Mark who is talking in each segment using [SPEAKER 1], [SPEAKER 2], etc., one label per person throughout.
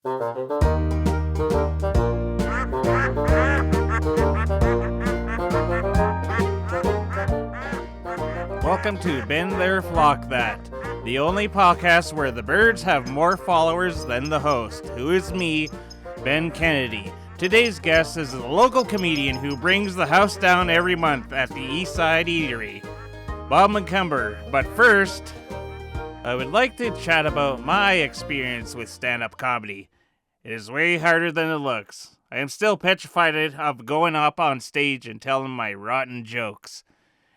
[SPEAKER 1] Welcome to Binthereflockthat, the only podcast where the birds have more followers than the host, who is me, Ben Kennedy. Today's guest is a local comedian who brings the house down every month at the Eastside Eatery, Bob McCumber. But first, I would like to chat about my experience with stand-up comedy. It is way harder than it looks. I am still petrified of going up on stage and telling my rotten jokes.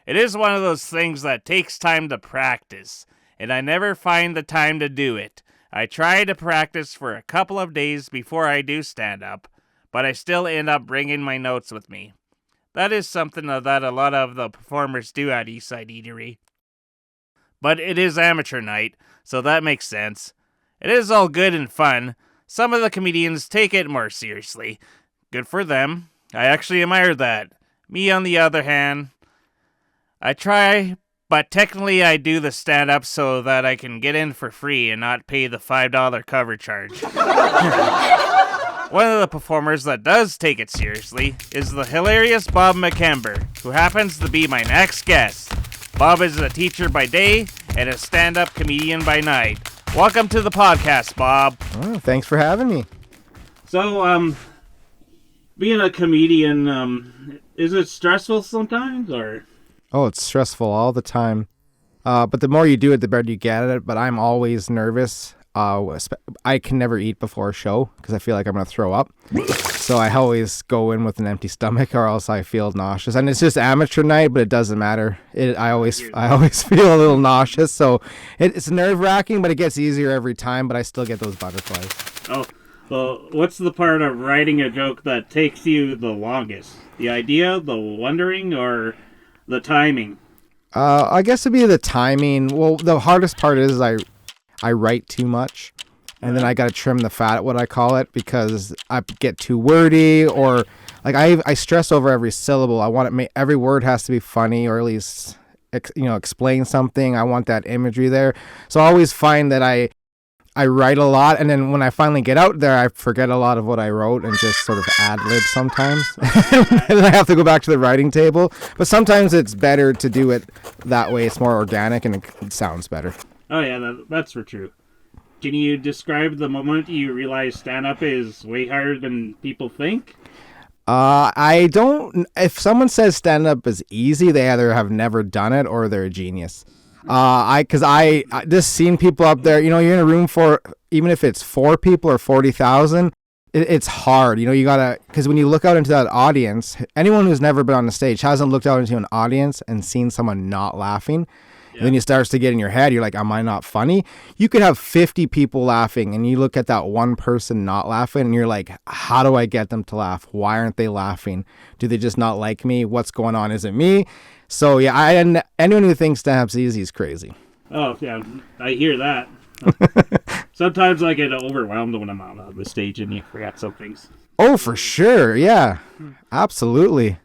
[SPEAKER 1] It is one of those things that takes time to practice, and I never find the time to do it. I try to practice for a couple of days before I do stand-up, but I still end up bringing my notes with me. That is something that a lot of the performers do at Eastside Eatery. But it is amateur night, so that makes sense. It is all good and fun. Some of the comedians take it more seriously. Good for them. I actually admire that. Me, on the other hand, I try, but technically I do the stand-up so that I can get in for free and not pay the $5 cover charge. One of the performers that does take it seriously is the hilarious Bob McCumber, who happens to be my next guest. Bob is a teacher by day and a stand-up comedian by night. Welcome to the podcast, Bob.
[SPEAKER 2] Oh, thanks for having me.
[SPEAKER 1] So, being a comedian, is it stressful sometimes, or?
[SPEAKER 2] Oh, it's stressful all the time. But the more you do it, the better you get at it. But I'm always nervous. I can never eat before a show because I feel like I'm going to throw up. So I always go in with an empty stomach or else I feel nauseous. And it's just amateur night, but it doesn't matter. I always feel a little nauseous. So it's nerve-wracking, but it gets easier every time. But I still get those butterflies.
[SPEAKER 1] Oh, well, what's the part of writing a joke that takes you the longest? The idea, the wondering, or the timing?
[SPEAKER 2] I guess it'd be the timing. Well, the hardest part is I write too much, and then I got to trim the fat, what I call it, because I get too wordy, or like I stress over every syllable. I want it, every word has to be funny, or at least explain something. I want that imagery there. So I always find that I write a lot, and then when I finally get out there, I forget a lot of what I wrote and just sort of ad-lib sometimes. And then I have to go back to the writing table. But sometimes it's better to do it that way. It's more organic and it sounds better.
[SPEAKER 1] Oh yeah, that's for true. Can you describe the moment you realize stand-up is way harder than people think?
[SPEAKER 2] I don't. If someone says stand-up is easy, they either have never done it or they're a genius. I just seen people up there, you're in a room for, even if it's 4 people or 40,000, it's hard. You gotta, because when you look out into that audience, anyone who's never been on the stage hasn't looked out into an audience and seen someone not laughing. Yeah. And then you start to get in your head, you're like, am I not funny? You could have 50 people laughing and you look at that one person not laughing and you're like, how do I get them to laugh? Why aren't they laughing? Do they just not like me? What's going on? Is it me? So yeah, anyone who thinks stand-up's easy is crazy.
[SPEAKER 1] Oh yeah, I hear that. Sometimes I get overwhelmed when I'm out on the stage and you forget some things.
[SPEAKER 2] Oh, for sure, yeah, absolutely.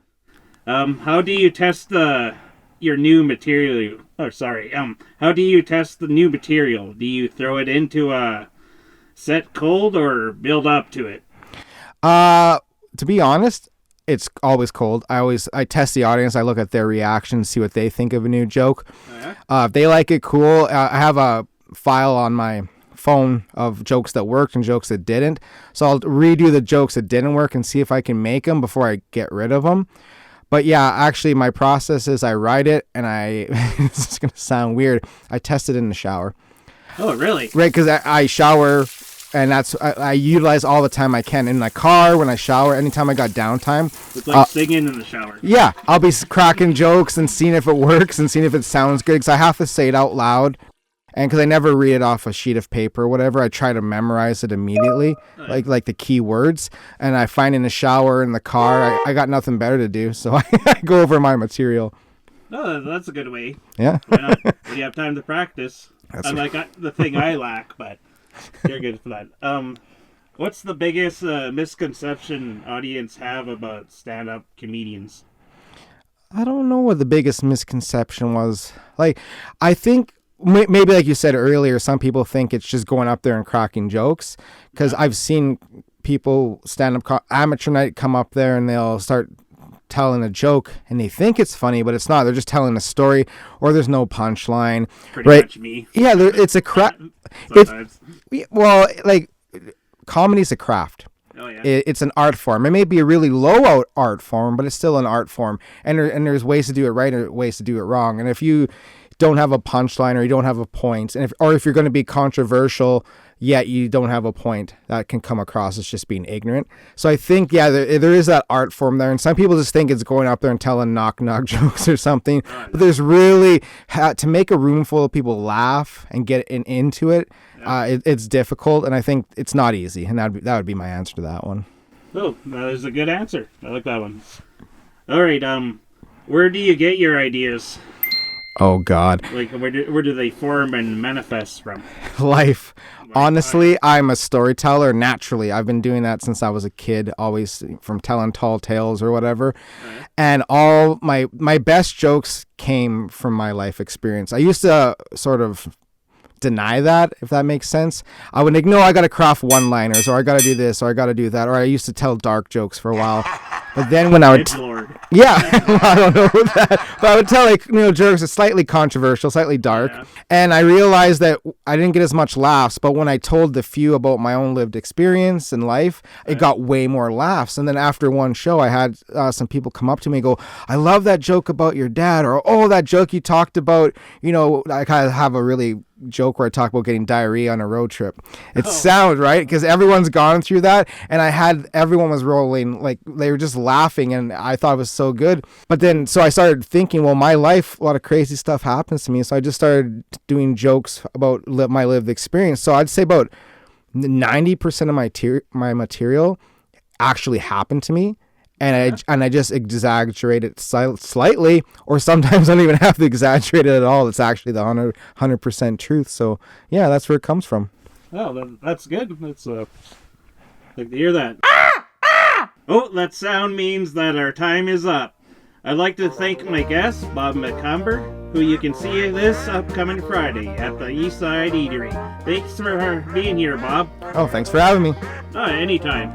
[SPEAKER 1] How do you test your new material? How do you test the new material? Do you throw it into a set cold or build up to it?
[SPEAKER 2] To be honest, it's always cold. I test the audience. I look at their reactions, see what they think of a new joke. Oh, yeah? If they like it, cool. I have a file on my phone of jokes that worked and jokes that didn't. So I'll redo the jokes that didn't work and see if I can make them before I get rid of them. But yeah, actually my process is I write it and this is going to sound weird, I test it in the shower.
[SPEAKER 1] Oh, really?
[SPEAKER 2] Right, because I shower. And I utilize all the time I can in my car, when I shower, anytime I got downtime.
[SPEAKER 1] It's like singing in the shower.
[SPEAKER 2] Yeah, I'll be cracking jokes and seeing if it works and seeing if it sounds good. Because I have to say it out loud. And because I never read it off a sheet of paper or whatever, I try to memorize it immediately, like the key words. And I find in the shower, in the car, I got nothing better to do. So I go over my material.
[SPEAKER 1] Oh, that's a good way.
[SPEAKER 2] Yeah.
[SPEAKER 1] When you have time to practice. Unlike the thing I lack, but... You're good for that. What's the biggest misconception audience have about stand-up comedians?
[SPEAKER 2] I don't know what the biggest misconception was. Like, I think maybe like you said earlier, some people think it's just going up there and cracking jokes, because I've seen people amateur night come up there and they'll start telling a joke and they think it's funny, but it's not. They're just telling a story, or there's no punchline.
[SPEAKER 1] Pretty
[SPEAKER 2] right?
[SPEAKER 1] much me.
[SPEAKER 2] Yeah, it's a craft. Well, like, comedy's a craft.
[SPEAKER 1] Oh, yeah.
[SPEAKER 2] It's an art form. It may be a really low art form, but it's still an art form. And there's ways to do it right and ways to do it wrong. And if you don't have a punchline, or you don't have a point, and if you're going to be controversial yet you don't have a point, that can come across as just being ignorant. So I think, yeah, there is that art form there, and some people just think it's going up there and telling knock jokes or something. But there's really, to make a room full of people laugh and get into it, it's difficult, and I think it's not easy, and that would be my answer to that one.
[SPEAKER 1] Oh, that is a good answer. I like that one. All right, where do you get your ideas?
[SPEAKER 2] Oh, God.
[SPEAKER 1] Like, where do they form and manifest from?
[SPEAKER 2] Life. Honestly, I'm a storyteller naturally. I've been doing that since I was a kid, always from telling tall tales or whatever. Right. And all my best jokes came from my life experience. I used to sort of deny that, if that makes sense. I would think, no, I got to craft one-liners, or I got to do this, or I got to do that, or I used to tell dark jokes for a while. But then when I would, I don't know that, but I would tell, like, jokes are slightly controversial, slightly dark, and I realized that I didn't get as much laughs. But when I told the few about my own lived experience in life, it got way more laughs. And then after one show, I had some people come up to me and go, "I love that joke about your dad," or "Oh, that joke you talked about." I kind of have a really joke where I talk about getting diarrhea on a road trip. It sounds right, because everyone's gone through that, and everyone was rolling, like they were just laughing, and I thought it was so good. But then, so I started thinking, well, my life, a lot of crazy stuff happens to me, so I just started doing jokes about my lived experience. So I'd say about 90% of my material actually happened to me. And I just exaggerate it slightly, or sometimes I don't even have to exaggerate it at all. It's actually the 100% truth. So yeah, that's where it comes from.
[SPEAKER 1] Oh, that's good. That's like to hear that. Oh, that sound means that our time is up. I'd like to thank my guest, Bob McCumber, who you can see this upcoming Friday at the Eastside Eatery. Thanks for being here, Bob.
[SPEAKER 2] Oh, thanks for having me.
[SPEAKER 1] Anytime.